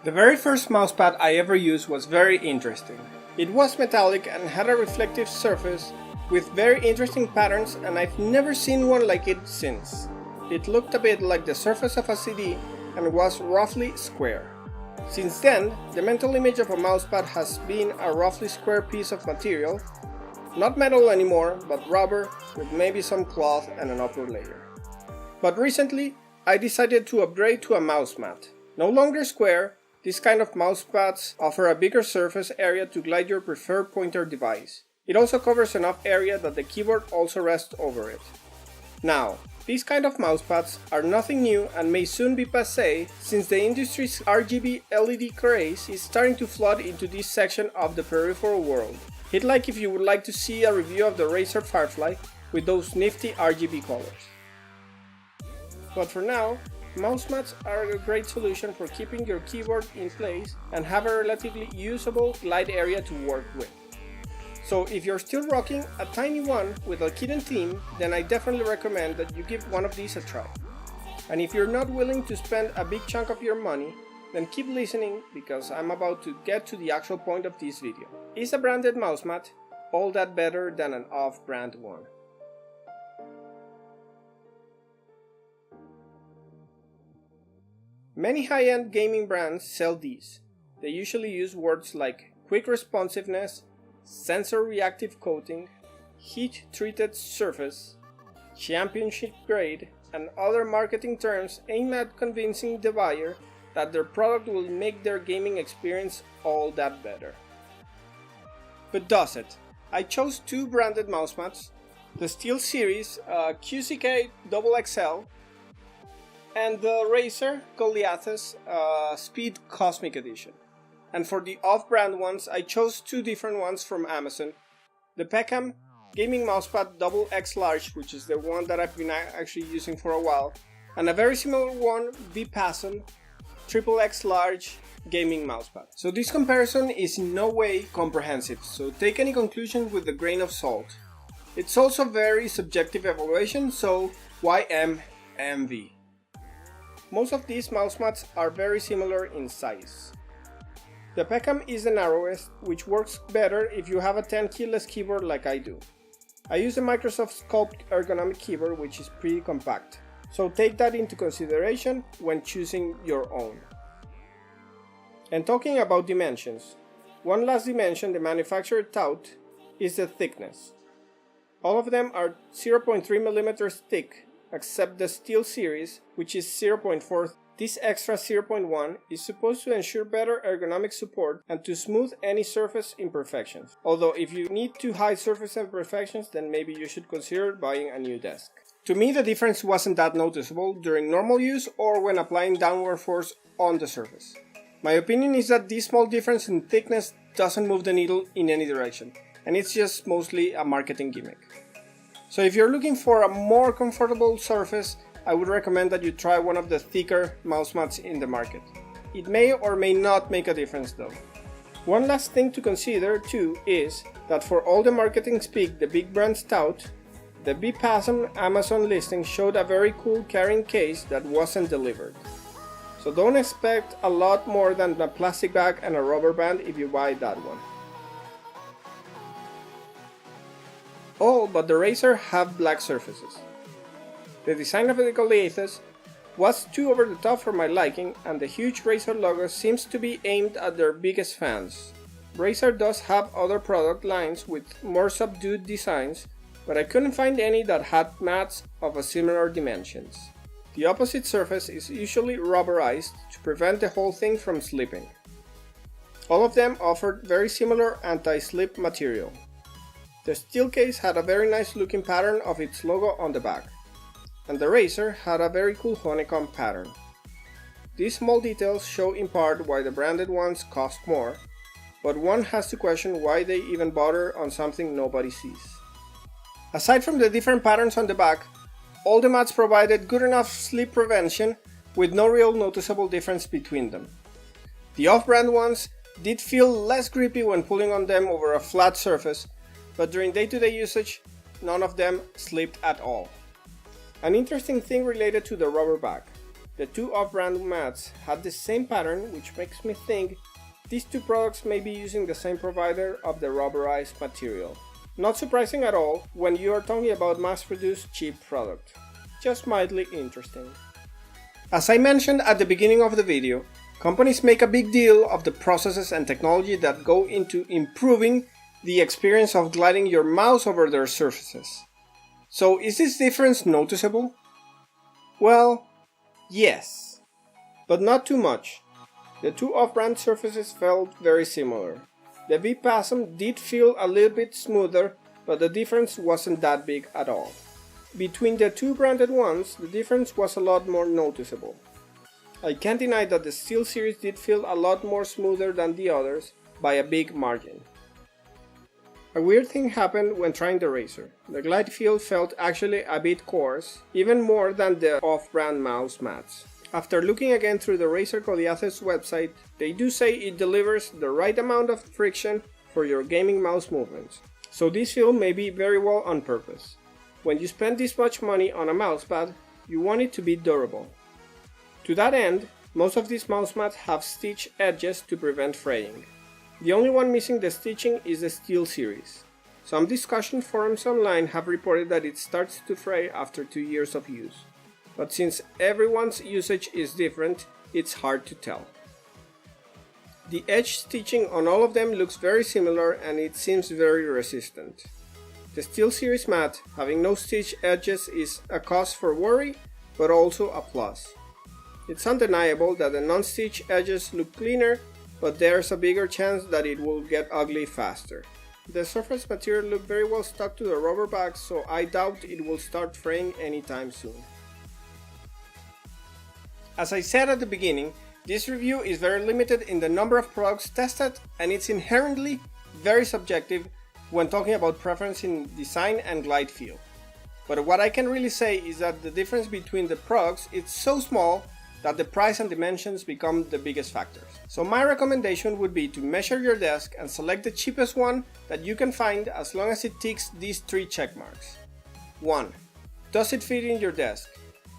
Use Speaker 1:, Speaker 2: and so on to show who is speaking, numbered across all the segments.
Speaker 1: The very first mousepad I ever used was very interesting. It was metallic and had a reflective surface with very interesting patterns, and I've never seen one like it since. It looked a bit like the surface of a CD and was roughly square. Since then, the mental image of a mousepad has been a roughly square piece of material, not metal anymore, but rubber with maybe some cloth and an upper layer. But recently, I decided to upgrade to a mouse mat. No longer square, this kind of mousepads offer a bigger surface area to glide your preferred pointer device. It also covers enough area that the keyboard also rests over it. Now, these kind of mousepads are nothing new and may soon be passé, since the industry's RGB LED craze is starting to flood into this section of the peripheral world. Hit like if you would like to see a review of the Razer Firefly with those nifty RGB colors. But for now, mouse mats are a great solution for keeping your keyboard in place and have a relatively usable glide area to work with. So if you're still rocking a tiny one with a kitten theme, then I definitely recommend that you give one of these a try. And if you're not willing to spend a big chunk of your money, then keep listening, because I'm about to get to the actual point of this video. Is a branded mouse mat all that better than an off-brand one? Many high-end gaming brands sell these. They usually use words like quick responsiveness, sensor reactive coating, heat-treated surface, championship grade, and other marketing terms aimed at convincing the buyer that their product will make their gaming experience all that better. But does it? I chose two branded mouse mats, the Steelseries QcK XXL and the Razer Goliathus Speed Cosmic Edition. And for the off-brand ones, I chose two different ones from Amazon. The PECHAM Gaming Mousepad XX Large, which is the one that I've been actually using for a while, and a very similar one, VIPAMZ XXX Large Gaming Mousepad. So this comparison is in no way comprehensive, so take any conclusion with a grain of salt. It's also very subjective evaluation, so YMMV. Most of these mouse mats are very similar in size. The PECHAM is the narrowest, which works better if you have a 10 keyless keyboard like I do. I use the Microsoft Sculpt ergonomic keyboard, which is pretty compact, so take that into consideration when choosing your own. And talking about dimensions, one last dimension the manufacturer tout is the thickness. All of them are 0.3 mm thick, except the Steelseries, which is 0.4. This extra 0.1 is supposed to ensure better ergonomic support and to smooth any surface imperfections. Although if you need to hide surface imperfections, then maybe you should consider buying a new desk. To me, the difference wasn't that noticeable during normal use or when applying downward force on the surface. My opinion is that this small difference in thickness doesn't move the needle in any direction, and it's just mostly a marketing gimmick. So if you're looking for a more comfortable surface, I would recommend that you try one of the thicker mouse mats in the market. It may or may not make a difference though. One last thing to consider too is that for all the marketing speak the big brands tout, the VIPAMZ Amazon listing showed a very cool carrying case that wasn't delivered. So don't expect a lot more than a plastic bag and a rubber band if you buy that one. All but the Razer have black surfaces. The design of the Goliathus was too over the top for my liking, and the huge Razer logo seems to be aimed at their biggest fans. Razer does have other product lines with more subdued designs, but I couldn't find any that had mats of a similar dimensions. The opposite surface is usually rubberized to prevent the whole thing from slipping. All of them offered very similar anti-slip material. The steel case had a very nice looking pattern of its logo on the back, and the Razer had a very cool honeycomb pattern. These small details show in part why the branded ones cost more, but one has to question why they even bother on something nobody sees. Aside from the different patterns on the back, all the mats provided good enough slip prevention with no real noticeable difference between them. The off-brand ones did feel less grippy when pulling on them over a flat surface, but during day-to-day usage, none of them slipped at all. An interesting thing related to the rubber back. the two off-brand mats had the same pattern, which makes me think these two products may be using the same provider of the rubberized material. Not surprising at all when you are talking about mass-produced cheap product. Just mildly interesting. As I mentioned at the beginning of the video, companies make a big deal of the processes and technology that go into improving the experience of gliding your mouse over their surfaces. So is this difference noticeable? Well, yes, but not too much. The two off-brand surfaces felt very similar. The VIPAMZ did feel a little bit smoother, but the difference wasn't that big at all. Between the two branded ones, the difference was a lot more noticeable. I can't deny that the Steelseries did feel a lot more smoother than the others by a big margin. A weird thing happened when trying the Razer. The glide feel felt actually a bit coarse, even more than the off-brand mouse mats. After looking again through the Razer Goliathus website, they do say it delivers the right amount of friction for your gaming mouse movements. So this feel may be very well on purpose. When you spend this much money on a mousepad, you want it to be durable. To that end, most of these mouse mats have stitch edges to prevent fraying. The only one missing the stitching is the Steelseries. Some discussion forums online have reported that it starts to fray after 2 years of use. But since everyone's usage is different, it's hard to tell. The edge stitching on all of them looks very similar and it seems very resistant. The Steelseries mat having no stitch edges is a cause for worry, but also a plus. It's undeniable that the non-stitch edges look cleaner, but there's a bigger chance that it will get ugly faster. The surface material looked very well stuck to the rubber bags, so I doubt it will start fraying anytime soon. As I said at the beginning, this review is very limited in the number of products tested, and it's inherently very subjective when talking about preference in design and glide feel. But what I can really say is that the difference between the products is so small that the price and dimensions become the biggest factors. So my recommendation would be to measure your desk and select the cheapest one that you can find as long as it ticks these 3 check marks. 1. Does it fit in your desk?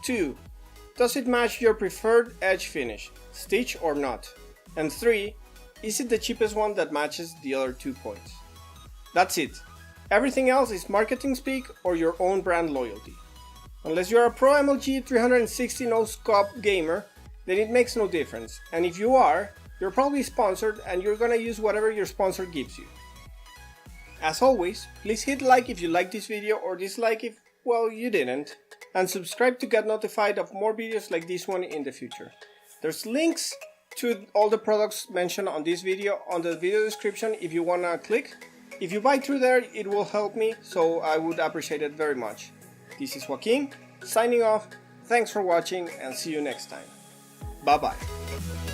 Speaker 1: 2. Does it match your preferred edge finish, stitch or not? And 3. Is it the cheapest one that matches the other 2 points? That's it. Everything else is marketing speak or your own brand loyalty. Unless you're a pro MLG 360 no scope gamer, then it makes no difference, and if you are, you're probably sponsored and you're gonna use whatever your sponsor gives you. As always, please hit like if you liked this video or dislike if, well, you didn't, and subscribe to get notified of more videos like this one in the future. There's links to all the products mentioned on this video on the video description if you wanna click. If you buy through there, it will help me, so I would appreciate it very much. This is Joaquin, signing off. Thanks for watching and see you next time. Bye bye.